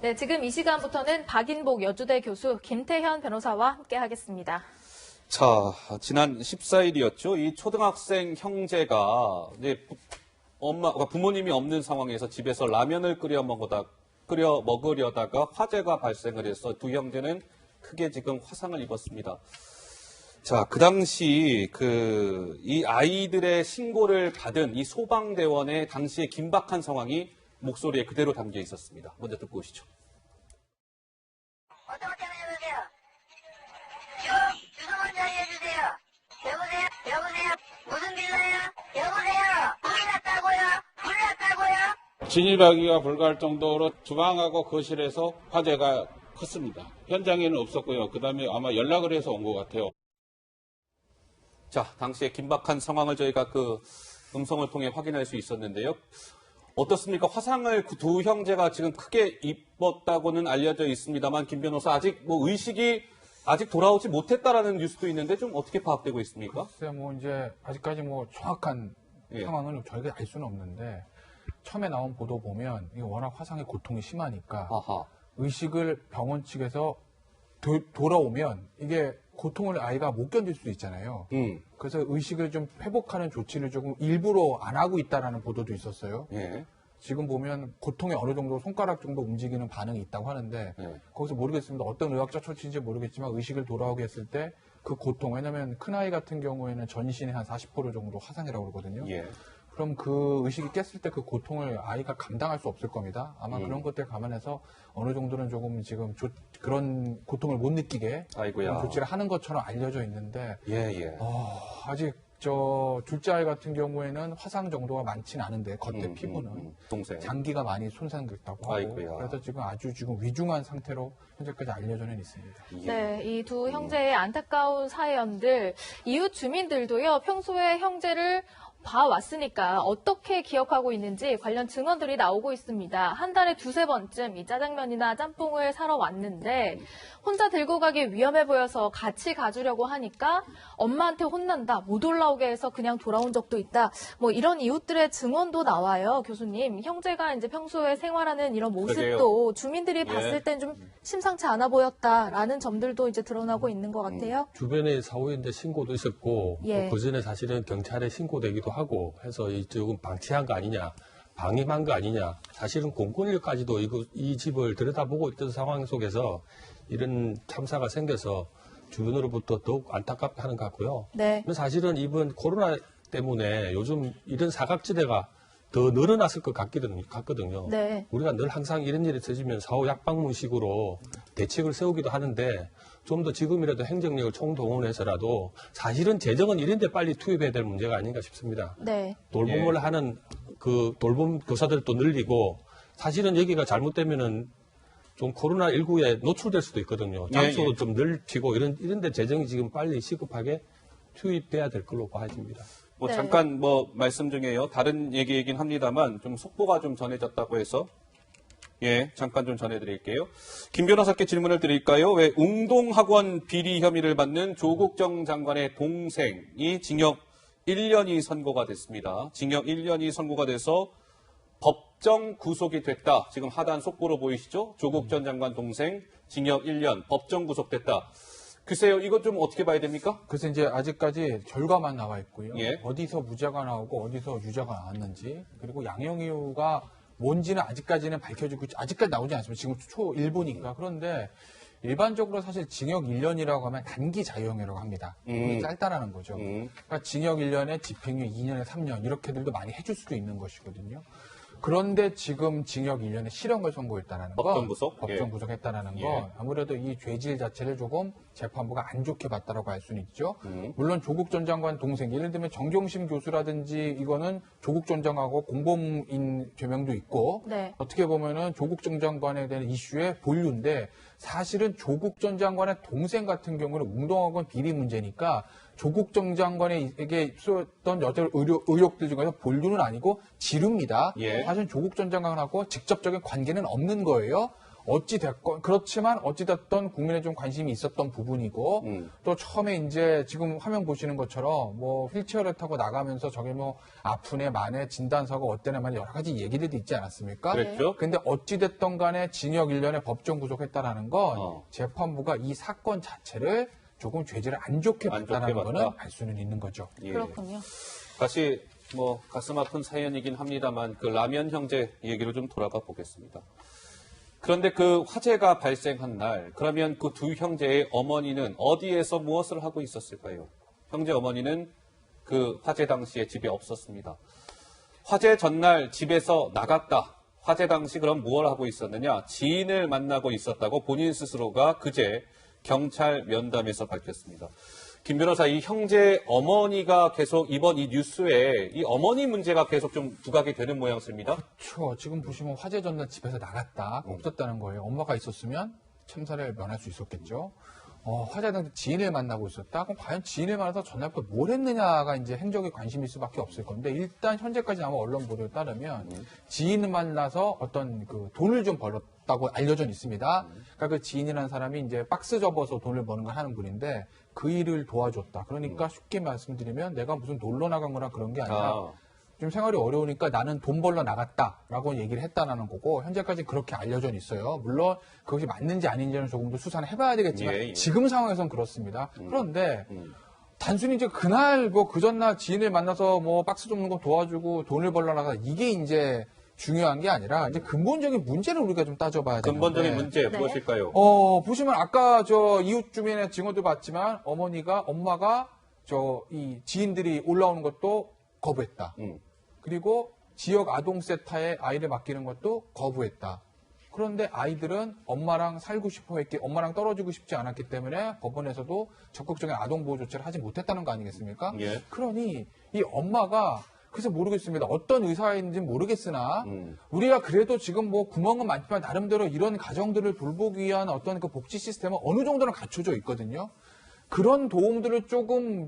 네, 지금 이 시간부터는 박인복 여주대 교수, 김태현 변호사와 함께 하겠습니다. 자, 지난 14일이었죠. 이 초등학생 형제가 이제 부모님이 없는 상황에서 집에서 라면을 끓여 먹으려다가 화재가 발생을 해서 두 형제는 크게 지금 화상을 입었습니다. 자, 그 당시 이 아이들의 신고를 받은 이 소방대원의 당시의 긴박한 상황이 목소리에 그대로 담겨 있었습니다. 먼저 듣고 오시죠. 어떤 것 때문에 그러세요? 주소 먼저 알려주세요. 여보세요? 무슨 빌라예요? 여보세요? 불이 났다고요? 진입하기가 불가할 정도로 주방하고 거실에서 화재가 컸습니다. 현장에는 없었고요. 그 다음에 아마 연락을 해서 온 것 같아요. 자, 당시의 긴박한 상황을 저희가 음성을 통해 확인할 수 있었는데요. 어떻습니까? 화상을 두 형제가 지금 크게 입었다고는 알려져 있습니다만, 김 변호사, 아직 의식이 아직 돌아오지 못했다라는 뉴스도 있는데 좀 어떻게 파악되고 있습니까? 글쎄, 이제 아직까지 정확한 예. 상황을 저희가 알 수는 없는데, 처음에 나온 보도 보면 이게 워낙 화상의 고통이 심하니까 아하. 의식을 병원 측에서 돌아오면 이게 고통을 아이가 못 견딜 수도 있잖아요. 그래서 의식을 좀 회복하는 조치를 조금 일부러 안 하고 있다라는 보도도 있었어요. 예. 지금 보면 고통이 어느 정도 손가락 정도 움직이는 반응이 있다고 하는데 거기서 모르겠습니다. 어떤 의학적 처치인지 모르겠지만 의식을 돌아오게 했을 때 그 고통, 왜냐하면 큰아이 같은 경우에는 전신의 한 40% 정도 화상이라고 그러거든요. 예. 그럼 그 의식이 깼을 때 그 고통을 아이가 감당할 수 없을 겁니다. 아마 그런 것들 감안해서 어느 정도는 조금 지금 그런 고통을 못 느끼게 아이고야. 그런 조치를 하는 것처럼 알려져 있는데 예. 아직 둘째 아이 같은 경우에는 화상 정도가 많지는 않은데 겉에 피부는 동생. 장기가 많이 손상됐다고 하고 아이고야. 그래서 아주 위중한 상태로 현재까지 알려져는 있습니다. 예. 네, 이 두 형제의 안타까운 사연들, 이웃 주민들도요, 평소에 형제를 봐왔으니까 어떻게 기억하고 있는지 관련 증언들이 나오고 있습니다. 한 달에 두세 번쯤 이 짜장면이나 짬뽕을 사러 왔는데 혼자 들고 가기 위험해 보여서 같이 가주려고 하니까 엄마한테 혼난다, 못 올라오게 해서 그냥 돌아온 적도 있다. 이런 이웃들의 증언도 나와요, 교수님. 형제가 이제 평소에 생활하는 이런 모습도 그러게요. 주민들이 예. 봤을 땐 좀 심상치 않아 보였다라는 점들도 이제 드러나고 있는 것 같아요. 주변에 사후인데 신고도 있었고 예. 그 전에 사실은 경찰에 신고되기도 하고 해서 조금 방치한 거 아니냐, 방임한 거 아니냐. 사실은 공권력까지도 이 집을 들여다보고 있던 상황 속에서 이런 참사가 생겨서 주변으로부터 더욱 안타깝게 하는 것 같고요. 네. 사실은 이번 코로나 때문에 요즘 이런 사각지대가 더 늘어났을 것 같거든요. 네. 우리가 늘 항상 이런 일이 터지면 사후 약방문식으로 대책을 세우기도 하는데 좀 더 지금이라도 행정력을 총동원해서라도 사실은 재정은 이런 데 빨리 투입해야 될 문제가 아닌가 싶습니다. 네. 돌봄을 하는 돌봄 교사들도 늘리고 사실은 여기가 잘못되면은 좀 코로나19에 노출될 수도 있거든요. 장소도 좀 넓히고 이런 데 재정이 지금 빨리 시급하게 투입돼야 될 걸로 봐집니다. 네. 잠깐 말씀 중에요. 다른 얘기이긴 합니다만 좀 속보가 좀 전해졌다고 해서 잠깐 좀 전해드릴게요. 김 변호사께 질문을 드릴까요? 왜 웅동학원 비리 혐의를 받는 조국정 장관의 동생이 징역 1년이 선고가 됐습니다. 징역 1년이 선고가 돼서 법정 구속이 됐다. 지금 하단 속보로 보이시죠? 조국 전 장관 동생 징역 1년 법정 구속됐다. 글쎄요, 이것 좀 어떻게 봐야 됩니까? 그래서 이제 아직까지 결과만 나와 있고요. 예. 어디서 무죄가 나오고 어디서 유죄가 나왔는지 그리고 양형 이유가 뭔지는 아직까지는 밝혀지고 아직까지 나오지 않습니다. 지금 초1부니까. 그런데 일반적으로 사실 징역 1년이라고 하면 단기 자유형이라고 합니다. 이게 짧다라는 거죠. 그러니까 징역 1년에 집행유예 2년에 3년 이렇게들도 많이 해줄 수도 있는 것이거든요. 그런데 지금 징역 1년에 실형을 선고했다는 거, 법정 구속? 법정 구속했다는 예. 거, 아무래도 이 죄질 자체를 조금 재판부가 안 좋게 봤다라고 할 수는 있죠. 물론 조국 전 장관 동생, 예를 들면 정경심 교수라든지 이거는 조국 전 장관하고 공범인 죄명도 있고, 네. 어떻게 보면은 조국 전 장관에 대한 이슈의 본류인데 사실은 조국 전 장관의 동생 같은 경우는 웅동학원 비리 문제니까 조국 전 장관에게 있었던 여러 의혹들 중에서 본류는 아니고 지루입니다. 예. 사실 조국 전 장관하고 직접적인 관계는 없는 거예요. 어찌됐건, 그렇지만 어찌됐던 국민의 좀 관심이 있었던 부분이고, 또 처음에 이제 지금 화면 보시는 것처럼 뭐 휠체어를 타고 나가면서 저게 뭐 아프네, 마네, 진단서가 어때네, 마네 여러 가지 얘기들이 있지 않았습니까? 그랬죠. 근데 어찌됐던 간에 징역 1년에 법정 구속했다라는 건 재판부가 이 사건 자체를 조금 죄질을 안 좋게 안 좋게 봤다는 봤다. 거는 알 수는 있는 거죠. 예. 그렇군요. 다시 뭐 가슴 아픈 사연이긴 합니다만 그 라면 형제 얘기로 좀 돌아가 보겠습니다. 그런데 그 화재가 발생한 날, 그러면 그 두 형제의 어머니는 어디에서 무엇을 하고 있었을까요? 형제 어머니는 그 화재 당시에 집에 없었습니다. 화재 전날 집에서 나갔다. 화재 당시 그럼 무엇을 하고 있었느냐? 지인을 만나고 있었다고 본인 스스로가 그제 경찰 면담에서 밝혔습니다. 김 변호사, 이 형제 어머니가 계속 이번 이 뉴스에 이 어머니 문제가 계속 좀 부각이 되는 모양새입니다. 그렇죠. 지금 보시면 화재 전날 집에서 나갔다. 없었다는 거예요. 엄마가 있었으면 참사를 면할 수 있었겠죠. 화재 당시 지인을 만나고 있었다. 그럼 과연 지인을 만나서 전날부터 뭘 했느냐가 이제 행적에 관심일 수밖에 없을 건데, 일단 현재까지 아마 언론 보도에 따르면 지인을 만나서 어떤 그 돈을 좀 벌었다고 알려져 있습니다. 그러니까 그 지인이라는 사람이 이제 박스 접어서 돈을 버는 걸 하는 분인데 그 일을 도와줬다. 그러니까 쉽게 말씀드리면 내가 무슨 놀러 나간 거나 그런 게 아니라 좀 생활이 어려우니까 나는 돈 벌러 나갔다라고 얘기를 했다라는 거고, 현재까지 그렇게 알려져 있어요. 물론 그것이 맞는지 아닌지는 조금 더 수사를 해봐야 되겠지만 예, 예. 지금 상황에선 그렇습니다. 그런데 단순히 이제 그날 뭐 그 전날 지인을 만나서 뭐 박스 접는 거 도와주고 돈을 벌러 나가, 이게 이제 중요한 게 아니라 이제 근본적인 문제를 우리가 좀 따져봐야 되는데, 근본적인 문제 네. 무엇일까요? 보시면 아까 저 이웃 주민의 증언도 봤지만 엄마가 이 지인들이 올라오는 것도 거부했다. 그리고 지역 아동센터에 아이를 맡기는 것도 거부했다. 그런데 아이들은 엄마랑 살고 싶어 했기, 엄마랑 떨어지고 싶지 않았기 때문에 법원에서도 적극적인 아동보호 조치를 하지 못했다는 거 아니겠습니까? 예. 그러니 이 엄마가, 그래서 모르겠습니다. 어떤 의사인지는 모르겠으나 우리가 그래도 지금 뭐 구멍은 많지만 나름대로 이런 가정들을 돌보기 위한 어떤 그 복지 시스템은 어느 정도는 갖춰져 있거든요. 그런 도움들을 조금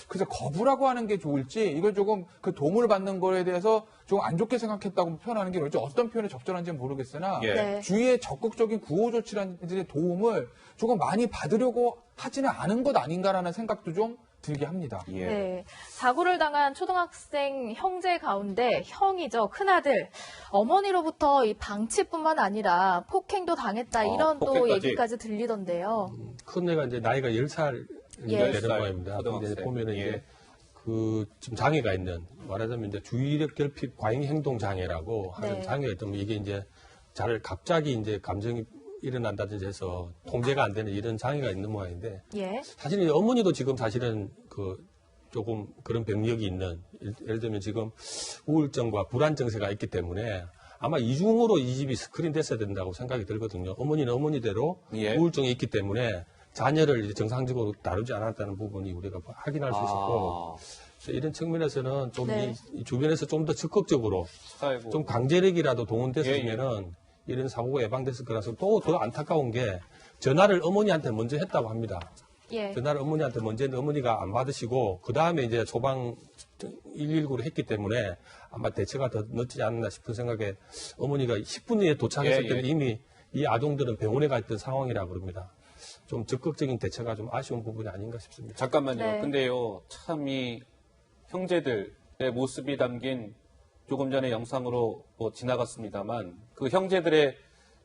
그래서 거부라고 하는 게 좋을지, 이걸 조금 그 도움을 받는 거에 대해서 좀 안 좋게 생각했다고 표현하는 게 좋을지, 어떤 표현이 적절한지는 모르겠으나 예. 네. 주위에 적극적인 구호 조치라든지 도움을 조금 많이 받으려고 하지는 않은 것 아닌가라는 생각도 좀 들게 합니다. 예. 네. 사고를 당한 초등학생 형제 가운데 형이죠. 큰아들. 어머니로부터 이 방치뿐만 아니라 폭행도 당했다. 이런 또 폭행까지. 얘기까지 들리던데요. 큰 애가 이제 나이가 10살 예. 되는 모양입니다. 초등학생. 근데 보면은 예. 이제 그 좀 장애가 있는, 말하자면 이제 주의력 결핍 과잉 행동 장애라고 하는 네. 장애가 있다면, 이게 이제 갑자기 이제 감정이 일어난다든지 해서 통제가 안 되는 이런 장애가 있는 모양인데, 예. 사실 이제 어머니도 지금 사실은 그 조금 그런 병력이 있는, 예를 들면 지금 우울증과 불안 증세가 있기 때문에 아마 이중으로 이 집이 스크린 됐어야 된다고 생각이 들거든요. 어머니는 어머니대로 예. 우울증이 있기 때문에 자녀를 이제 정상적으로 다루지 않았다는 부분이 우리가 확인할 수 있었고, 그래서 이런 측면에서는 좀 네. 이 주변에서 좀 더 적극적으로 아이고. 좀 강제력이라도 예, 동원됐으면은 이런 사고가 예방됐을 거라서, 또 더 안타까운 게 전화를 어머니한테 먼저 했다고 합니다. 예. 전화를 어머니한테 먼저 했는데 어머니가 안 받으시고, 그 다음에 이제 소방 119를 했기 때문에 아마 대처가 더 늦지 않나 싶은 생각에, 어머니가 10분 뒤에 도착했을 예, 때는 예. 이미 이 아동들은 병원에 가 있던 상황이라 그럽니다. 좀 적극적인 대처가 좀 아쉬운 부분이 아닌가 싶습니다. 잠깐만요. 네. 근데요, 참 이 형제들의 모습이 담긴 조금 전에 영상으로 뭐 지나갔습니다만, 그 형제들의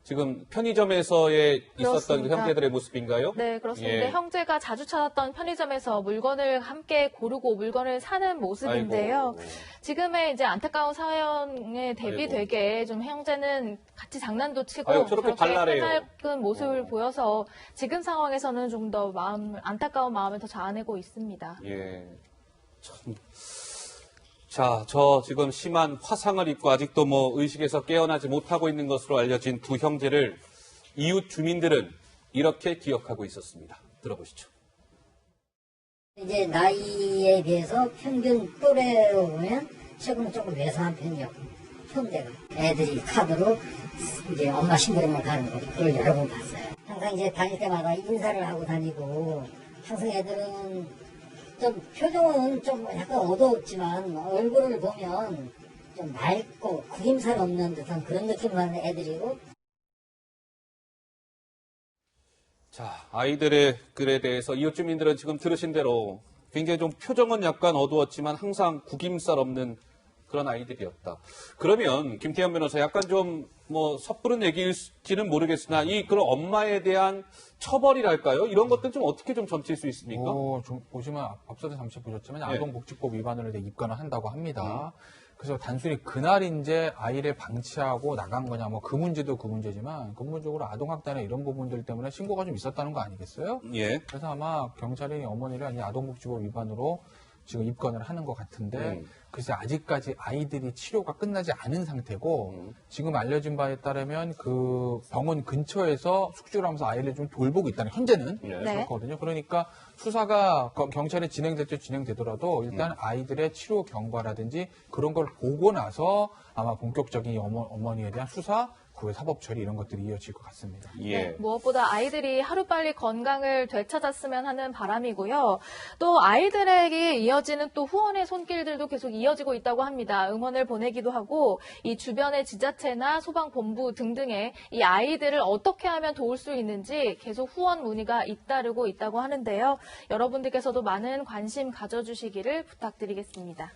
지금 편의점에서의 있었던 그 그렇습니다. 형제들의 모습인가요? 네, 그렇습니다. 예. 형제가 자주 찾았던 편의점에서 물건을 함께 고르고 물건을 사는 모습인데요. 아이고. 지금의 이제 안타까운 사연에 대비되게 좀 형제는 같이 장난도 치고 아유, 저렇게 발랄해요. 해맑은 모습을 보여서 지금 상황에서는 좀 더 안타까운 마음을 더 자아내고 있습니다. 예. 참. 자, 저 지금 심한 화상을 입고 아직도 뭐 의식에서 깨어나지 못하고 있는 것으로 알려진 두 형제를 이웃 주민들은 이렇게 기억하고 있었습니다. 들어보시죠. 이제 나이에 비해서 평균 또래로 보면 최근에 조금 왜소한 편이었고, 형제가 애들이 카드로 이제 엄마 심부름을 가는 거, 그걸 여러 번 봤어요. 항상 이제 다닐 때마다 인사를 하고 다니고, 항상 애들은 좀 표정은 좀 약간 어두웠지만 얼굴을 보면 좀 맑고 구김살 없는 듯한 그런 느낌을 하는 애들이고, 자, 아이들의 글에 대해서 이웃 주민들은 지금 들으신 대로 굉장히 좀 표정은 약간 어두웠지만 항상 구김살 없는 그런 아이들이었다. 그러면 김태현 변호사 약간 좀 뭐 섣부른 얘기일지는 모르겠으나 이 그런 엄마에 대한 처벌이랄까요? 이런 것들 좀 어떻게 좀 점칠 수 있습니까? 좀 보시면 앞서도 잠시 보셨지만 예. 아동복지법 위반으로 돼 입건을 한다고 합니다. 그래서 단순히 그날 이제 아이를 방치하고 나간 거냐 뭐 그 문제도 그 문제지만 근본적으로 아동학대나 이런 부분들 때문에 신고가 좀 있었다는 거 아니겠어요? 예. 그래서 아마 경찰이 어머니를 이 아동복지법 위반으로 지금 입건을 하는 것 같은데 글쎄 아직까지 아이들이 치료가 끝나지 않은 상태고 지금 알려진 바에 따르면 그 병원 근처에서 숙주를 하면서 아이를 좀 돌보고 있다는 현재는 네. 그렇거든요. 그러니까 수사가 경찰에 진행되더라도 일단 아이들의 치료 경과라든지 그런 걸 보고 나서 아마 본격적인 이 어머니에 대한 수사 그 사법 처리 이런 것들이 이어질 것 같습니다. 예. 네, 무엇보다 아이들이 하루빨리 건강을 되찾았으면 하는 바람이고요. 또 아이들에게 이어지는 또 후원의 손길들도 계속 이어지고 있다고 합니다. 응원을 보내기도 하고 이 주변의 지자체나 소방본부 등등의 이 아이들을 어떻게 하면 도울 수 있는지 계속 후원 문의가 잇따르고 있다고 하는데요. 여러분들께서도 많은 관심 가져주시기를 부탁드리겠습니다.